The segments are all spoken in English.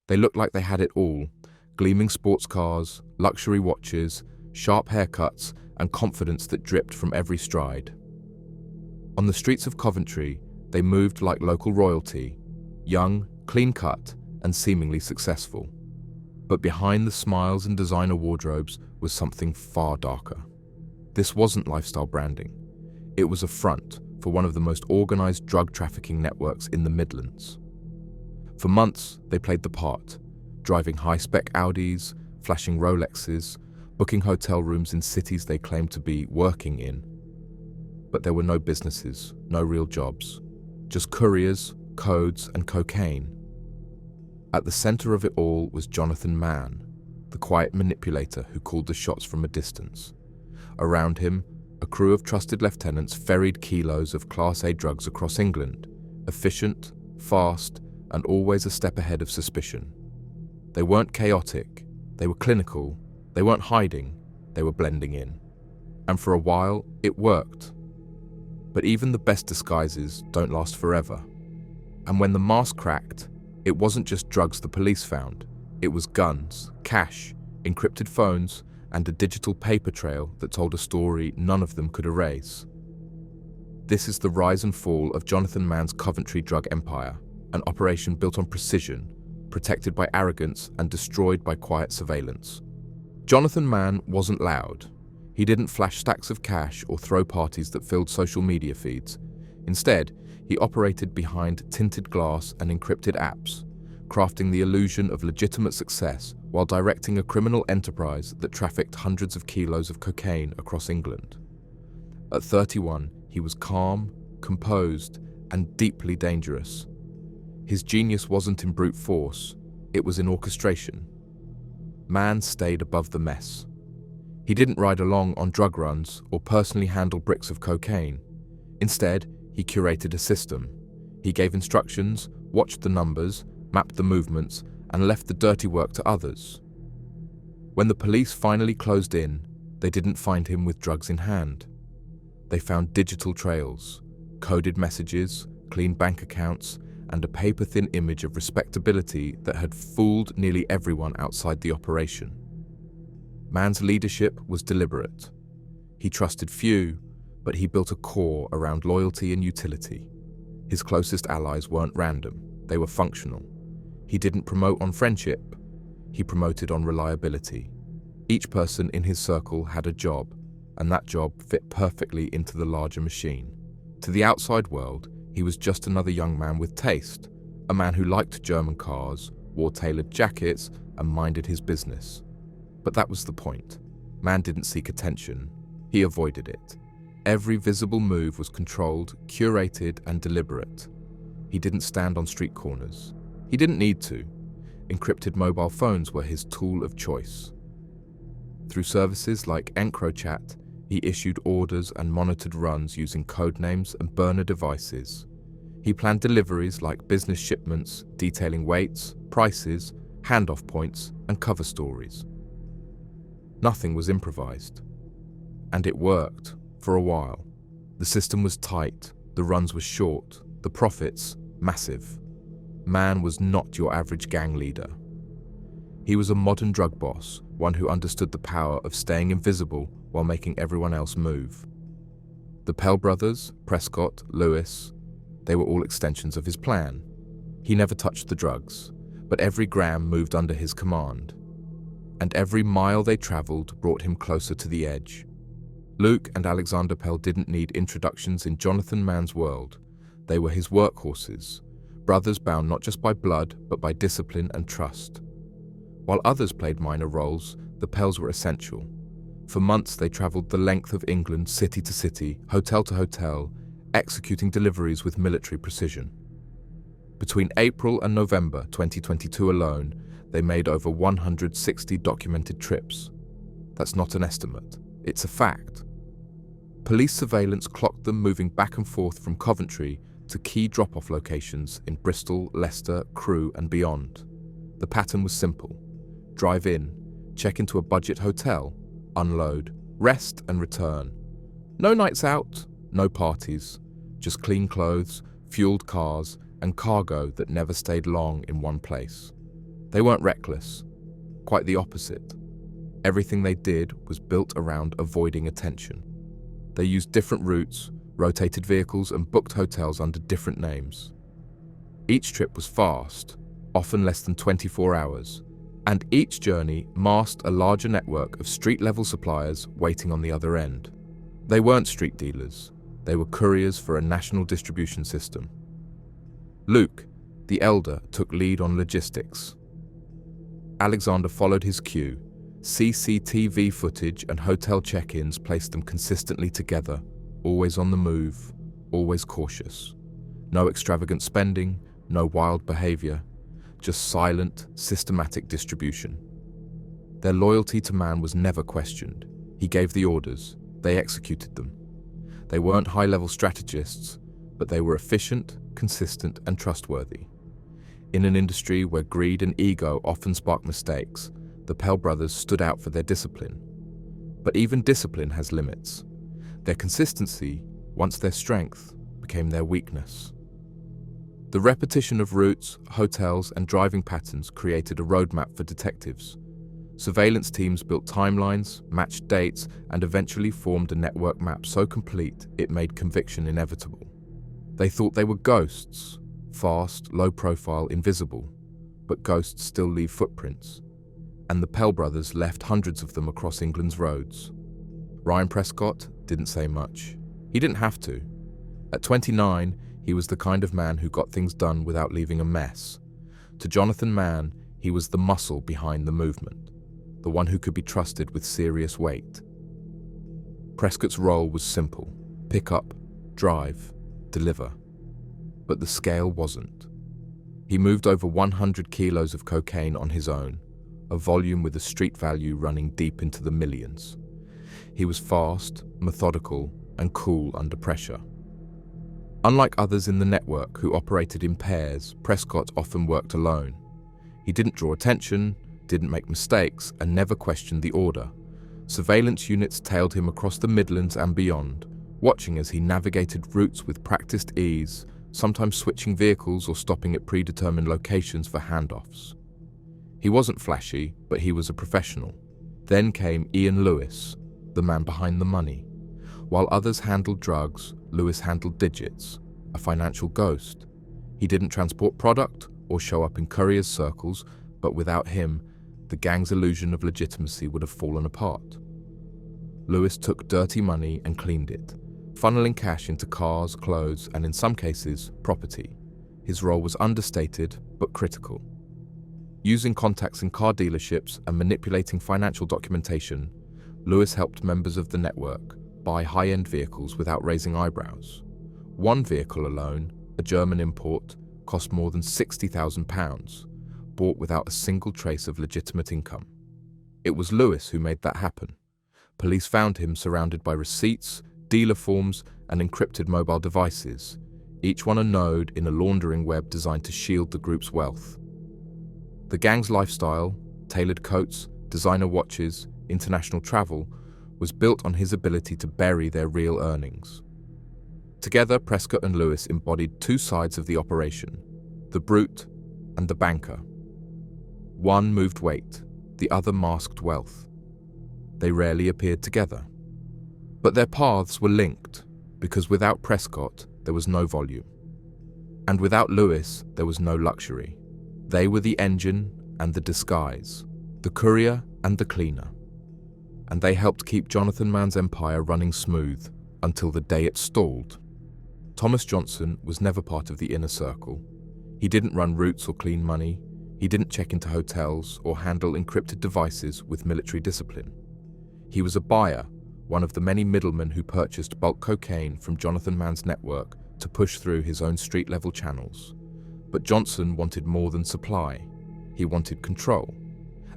They looked like they had it all: gleaming sports cars, luxury watches, sharp haircuts, and confidence that dripped from every stride. On the streets of Coventry, they moved like local royalty, young, clean-cut, and seemingly successful. But behind the smiles and designer wardrobes was something far darker. This wasn't lifestyle branding. It was a front for one of the most organized drug trafficking networks in the Midlands. For months, they played the part, driving high-spec Audis, flashing Rolexes, booking hotel rooms in cities they claimed to be working in. But there were no businesses, no real jobs, just couriers, codes, and cocaine. At the center of it all was Jonathan Mann, the quiet manipulator who called the shots from a distance. Around him, a crew of trusted lieutenants ferried kilos of Class A drugs across England, efficient, fast, and always a step ahead of suspicion. They weren't chaotic, they were clinical, they weren't hiding, they were blending in. And for a while, it worked. But even the best disguises don't last forever. And when the mask cracked, it wasn't just drugs the police found. It was guns, cash, encrypted phones, and a digital paper trail that told a story none of them could erase. This is the rise and fall of Jonathan Mann's Coventry drug empire, an operation built on precision, protected by arrogance, and destroyed by quiet surveillance. Jonathan Mann wasn't loud. He didn't flash stacks of cash or throw parties that filled social media feeds. Instead, he operated behind tinted glass and encrypted apps, crafting the illusion of legitimate success while directing a criminal enterprise that trafficked hundreds of kilos of cocaine across England. At 31, he was calm, composed, and deeply dangerous. His genius wasn't in brute force, it was in orchestration. Mann stayed above the mess. He didn't ride along on drug runs or personally handle bricks of cocaine. Instead, he curated a system. He gave instructions, watched the numbers, mapped the movements, and left the dirty work to others. When the police finally closed in, they didn't find him with drugs in hand. They found digital trails, coded messages, clean bank accounts, and a paper-thin image of respectability that had fooled nearly everyone outside the operation. Mann's leadership was deliberate. He trusted few, but he built a core around loyalty and utility. His closest allies weren't random, they were functional. He didn't promote on friendship, he promoted on reliability. Each person in his circle had a job, and that job fit perfectly into the larger machine. To the outside world, he was just another young man with taste, a man who liked German cars, wore tailored jackets, and minded his business. But that was the point. Mann didn't seek attention, he avoided it. Every visible move was controlled, curated, and deliberate. He didn't stand on street corners. He didn't need to. Encrypted mobile phones were his tool of choice. Through services like Enquirer, he issued orders and monitored runs using code names and burner devices. He planned deliveries like business shipments, detailing weights, prices, handoff points, and cover stories. Nothing was improvised. And it worked, for a while. The system was tight, the runs were short, the profits massive. Mann was not your average gang leader. He was a modern drug boss, one who understood the power of staying invisible while making everyone else move. The Pell brothers, Prescott, Lewis, they were all extensions of his plan. He never touched the drugs, but every gram moved under his command. And every mile they traveled brought him closer to the edge. Luke and Alexander Pell didn't need introductions in Jonathan Mann's world. They were his workhorses, brothers bound not just by blood, but by discipline and trust. While others played minor roles, the Pells were essential. For months they traveled the length of England, city to city, hotel to hotel, executing deliveries with military precision. Between April and November 2022 alone, they made over 160 documented trips. That's not an estimate, it's a fact. Police surveillance clocked them moving back and forth from Coventry to key drop-off locations in Bristol, Leicester, Crewe, and beyond. The pattern was simple. Drive in, check into a budget hotel, unload, rest and return. No nights out, no parties, just clean clothes, fueled cars, and cargo that never stayed long in one place. They weren't reckless, quite the opposite. Everything they did was built around avoiding attention. They used different routes, rotated vehicles, and booked hotels under different names. Each trip was fast, often less than 24 hours, and each journey masked a larger network of street-level suppliers waiting on the other end. They weren't street dealers, they were couriers for a national distribution system. Luke, the elder, took lead on logistics. Alexander followed his cue. CCTV footage and hotel check-ins placed them consistently together, always on the move, always cautious. No extravagant spending, no wild behavior, just silent, systematic distribution. Their loyalty to man was never questioned. He gave the orders, they executed them. They weren't high-level strategists, but they were efficient, consistent, and trustworthy. In an industry where greed and ego often spark mistakes, the Pell brothers stood out for their discipline. But even discipline has limits. Their consistency, once their strength, became their weakness. The repetition of routes, hotels, and driving patterns created a roadmap for detectives. Surveillance teams built timelines, matched dates, and eventually formed a network map so complete it made conviction inevitable. They thought they were ghosts, fast, low-profile, invisible, but ghosts still leave footprints. And the Pell brothers left hundreds of them across England's roads. Ryan Prescott didn't say much. He didn't have to. At 29, he was the kind of man who got things done without leaving a mess. To Jonathan Mann, he was the muscle behind the movement, the one who could be trusted with serious weight. Prescott's role was simple: pick up, drive, deliver. But the scale wasn't. He moved over 100 kilos of cocaine on his own, a volume with a street value running deep into the millions. He was fast, methodical, and cool under pressure. Unlike others in the network who operated in pairs, Prescott often worked alone. He didn't draw attention, didn't make mistakes, and never questioned the order. Surveillance units tailed him across the Midlands and beyond, watching as he navigated routes with practiced ease, sometimes switching vehicles or stopping at predetermined locations for handoffs. He wasn't flashy, but he was a professional. Then came Ian Lewis, the man behind the money. While others handled drugs, Lewis handled digits, a financial ghost. He didn't transport product or show up in couriers' circles, but without him, the gang's illusion of legitimacy would have fallen apart. Lewis took dirty money and cleaned it, funneling cash into cars, clothes, and in some cases, property. His role was understated, but critical. Using contacts in car dealerships and manipulating financial documentation, Lewis helped members of the network buy high-end vehicles without raising eyebrows. One vehicle alone, a German import, cost more than £60,000, bought without a single trace of legitimate income. It was Lewis who made that happen. Police found him surrounded by receipts, dealer forms, and encrypted mobile devices, each one a node in a laundering web designed to shield the group's wealth. The gang's lifestyle, tailored coats, designer watches, international travel, was built on his ability to bury their real earnings. Together, Prescott and Lewis embodied two sides of the operation, the brute and the banker. One moved weight, the other masked wealth. They rarely appeared together. But their paths were linked, because without Prescott, there was no volume. And without Lewis, there was no luxury. They were the engine and the disguise, the courier and the cleaner. And they helped keep Jonathan Mann's empire running smooth until the day it stalled. Thomas Johnson was never part of the inner circle. He didn't run routes or clean money. He didn't check into hotels or handle encrypted devices with military discipline. He was a buyer, one of the many middlemen who purchased bulk cocaine from Jonathan Mann's network to push through his own street-level channels. But Johnson wanted more than supply. He wanted control.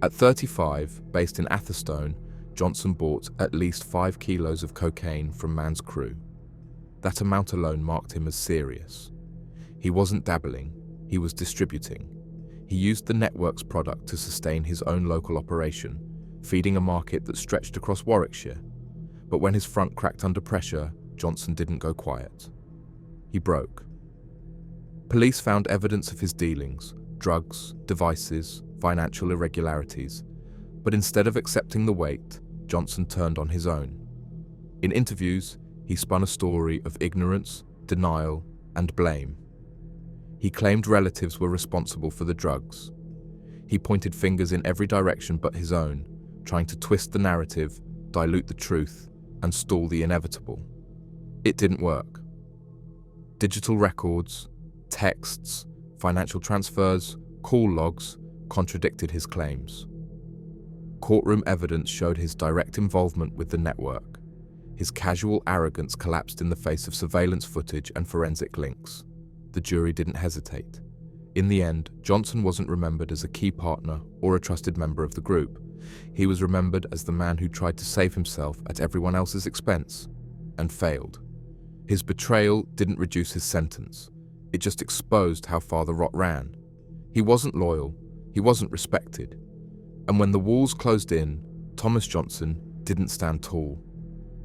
At 35, based in Atherstone, Johnson bought at least 5 kilos of cocaine from Mann's crew. That amount alone marked him as serious. He wasn't dabbling, he was distributing. He used the network's product to sustain his own local operation, feeding a market that stretched across Warwickshire. But when his front cracked under pressure, Johnson didn't go quiet. He broke. Police found evidence of his dealings: drugs, devices, financial irregularities, but instead of accepting the weight, Johnson turned on his own. In interviews, he spun a story of ignorance, denial, and blame. He claimed relatives were responsible for the drugs. He pointed fingers in every direction but his own, trying to twist the narrative, dilute the truth, and stall the inevitable. It didn't work. Digital records, texts, financial transfers, call logs contradicted his claims. Courtroom evidence showed his direct involvement with the network. His casual arrogance collapsed in the face of surveillance footage and forensic links. The jury didn't hesitate. In the end, Johnson wasn't remembered as a key partner or a trusted member of the group. He was remembered as the man who tried to save himself at everyone else's expense and failed. His betrayal didn't reduce his sentence. It just exposed how far the rot ran. He wasn't loyal. He wasn't respected. And when the walls closed in, Thomas Johnson didn't stand tall.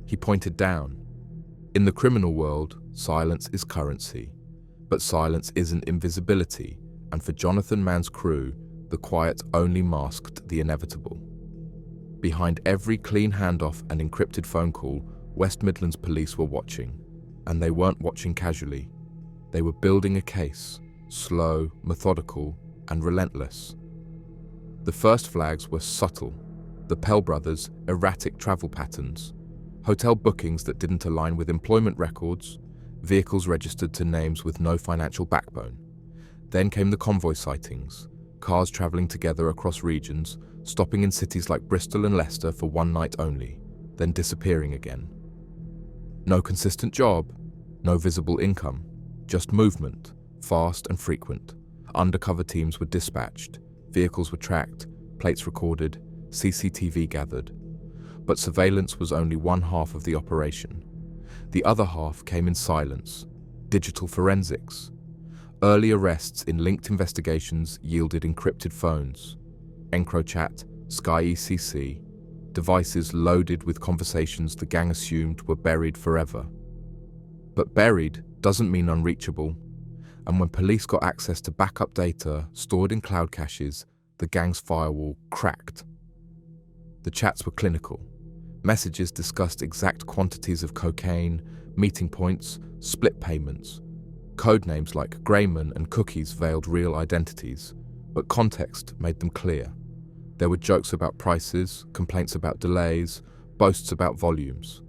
He pointed down. In the criminal world, silence is currency. But silence isn't invisibility, and for Jonathan Mann's crew, the quiet only masked the inevitable. Behind every clean handoff and encrypted phone call, West Midlands police were watching. And they weren't watching casually. They were building a case, slow, methodical, and relentless. The first flags were subtle. The Pell brothers' erratic travel patterns, hotel bookings that didn't align with employment records, vehicles registered to names with no financial backbone. Then came the convoy sightings, cars travelling together across regions, stopping in cities like Bristol and Leicester for one night only, then disappearing again. No consistent job, no visible income, just movement, fast and frequent. Undercover teams were dispatched, vehicles were tracked, plates recorded, CCTV gathered. But surveillance was only one half of the operation. The other half came in silence, digital forensics. Early arrests in linked investigations yielded encrypted phones, EncroChat, Sky ECC, devices loaded with conversations the gang assumed were buried forever. But buried doesn't mean unreachable, and when police got access to backup data stored in cloud caches, the gang's firewall cracked. The chats were clinical. Messages discussed exact quantities of cocaine, meeting points, split payments. Code names like Greyman and Cookies veiled real identities, but context made them clear. There were jokes about prices, complaints about delays, boasts about volumes.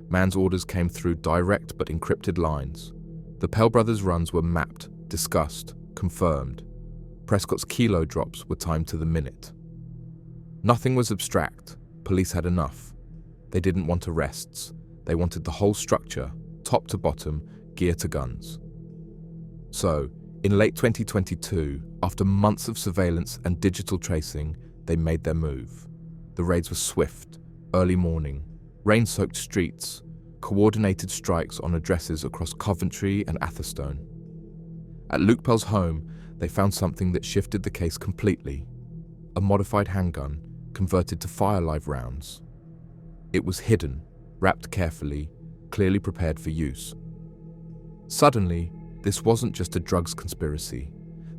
Mann's orders came through direct but encrypted lines. The Pell brothers' runs were mapped, discussed, confirmed. Prescott's kilo drops were timed to the minute. Nothing was abstract. Police had enough. They didn't want arrests. They wanted the whole structure, top to bottom, gear to guns. So, in late 2022, after months of surveillance and digital tracing, they made their move. The raids were swift, early morning, rain-soaked streets, coordinated strikes on addresses across Coventry and Atherstone. At Luke Pell's home, they found something that shifted the case completely. A modified handgun, converted to fire-live rounds. It was hidden, wrapped carefully, clearly prepared for use. Suddenly, this wasn't just a drugs conspiracy.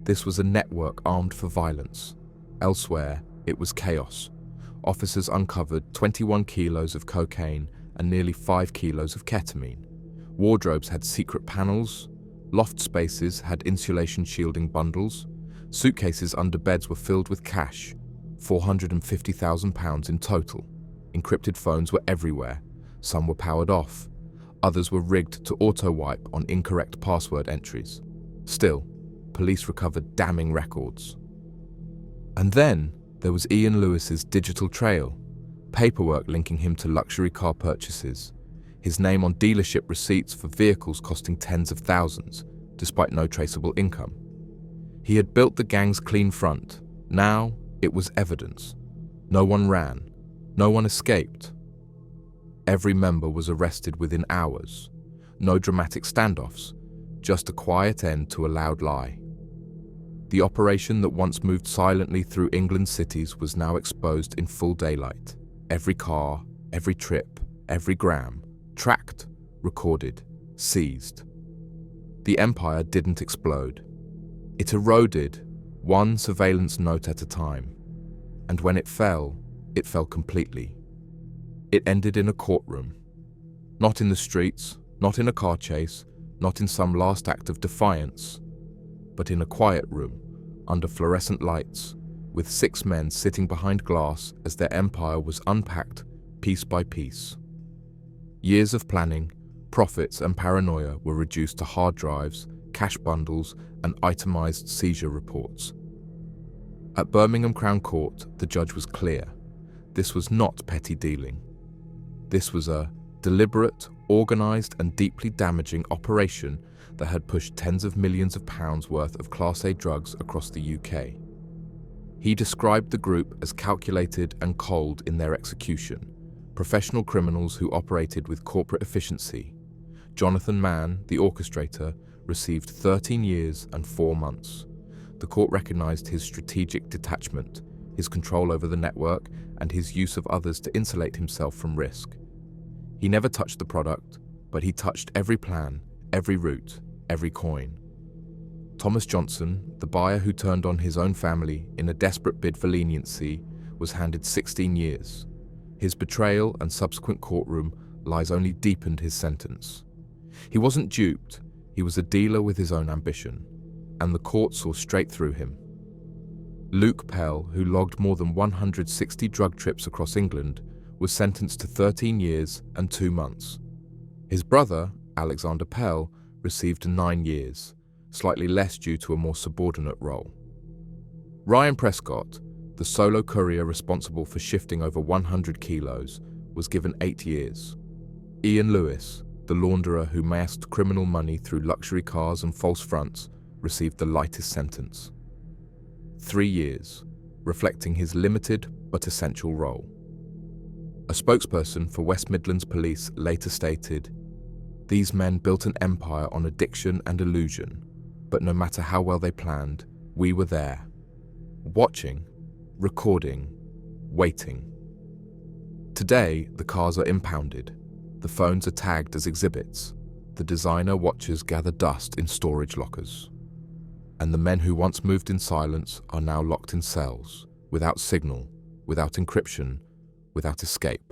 This was a network armed for violence. Elsewhere, it was chaos. Officers uncovered 21 kilos of cocaine and nearly 5 kilos of ketamine. Wardrobes had secret panels. Loft spaces had insulation shielding bundles. Suitcases under beds were filled with cash, £450,000 in total. Encrypted phones were everywhere. Some were powered off. Others were rigged to auto-wipe on incorrect password entries. Still, police recovered damning records. And then there was Ian Lewis's digital trail, paperwork linking him to luxury car purchases, his name on dealership receipts for vehicles costing tens of thousands, despite no traceable income. He had built the gang's clean front. Now it was evidence. No one ran. No one escaped. Every member was arrested within hours. No dramatic standoffs, just a quiet end to a loud lie. The operation that once moved silently through England's cities was now exposed in full daylight. Every car, every trip, every gram, tracked, recorded, seized. The empire didn't explode. It eroded, one surveillance note at a time. And when it fell completely. It ended in a courtroom. Not in the streets, not in a car chase, not in some last act of defiance, but in a quiet room, under fluorescent lights, with 6 men sitting behind glass as their empire was unpacked piece by piece. Years of planning, profits and paranoia were reduced to hard drives, cash bundles and itemized seizure reports. At Birmingham Crown Court, the judge was clear. This was not petty dealing. This was a deliberate, organised and deeply damaging operation that had pushed tens of millions of pounds worth of Class A drugs across the UK. He described the group as calculated and cold in their execution, professional criminals who operated with corporate efficiency. Jonathan Mann, the orchestrator, received 13 years and 4 months. The court recognised his strategic detachment, his control over the network, and his use of others to insulate himself from risk. He never touched the product, but he touched every plan, every route, every coin. Thomas Johnson, the buyer who turned on his own family in a desperate bid for leniency, was handed 16 years. His betrayal and subsequent courtroom lies only deepened his sentence. He wasn't duped, he was a dealer with his own ambition, and the court saw straight through him. Luke Pell, who logged more than 160 drug trips across England, was sentenced to 13 years and 2 months. His brother, Alexander Pell, received 9 years, slightly less due to a more subordinate role. Ryan Prescott, the solo courier responsible for shifting over 100 kilos, was given 8 years. Ian Lewis, the launderer who masked criminal money through luxury cars and false fronts, received the lightest sentence. 3 years, reflecting his limited but essential role. A spokesperson for West Midlands Police later stated, "These men built an empire on addiction and illusion, but no matter how well they planned, we were there, watching, recording, waiting." Today, the cars are impounded, the phones are tagged as exhibits, the designer watches gather dust in storage lockers. And the men who once moved in silence are now locked in cells, without signal, without encryption, without escape.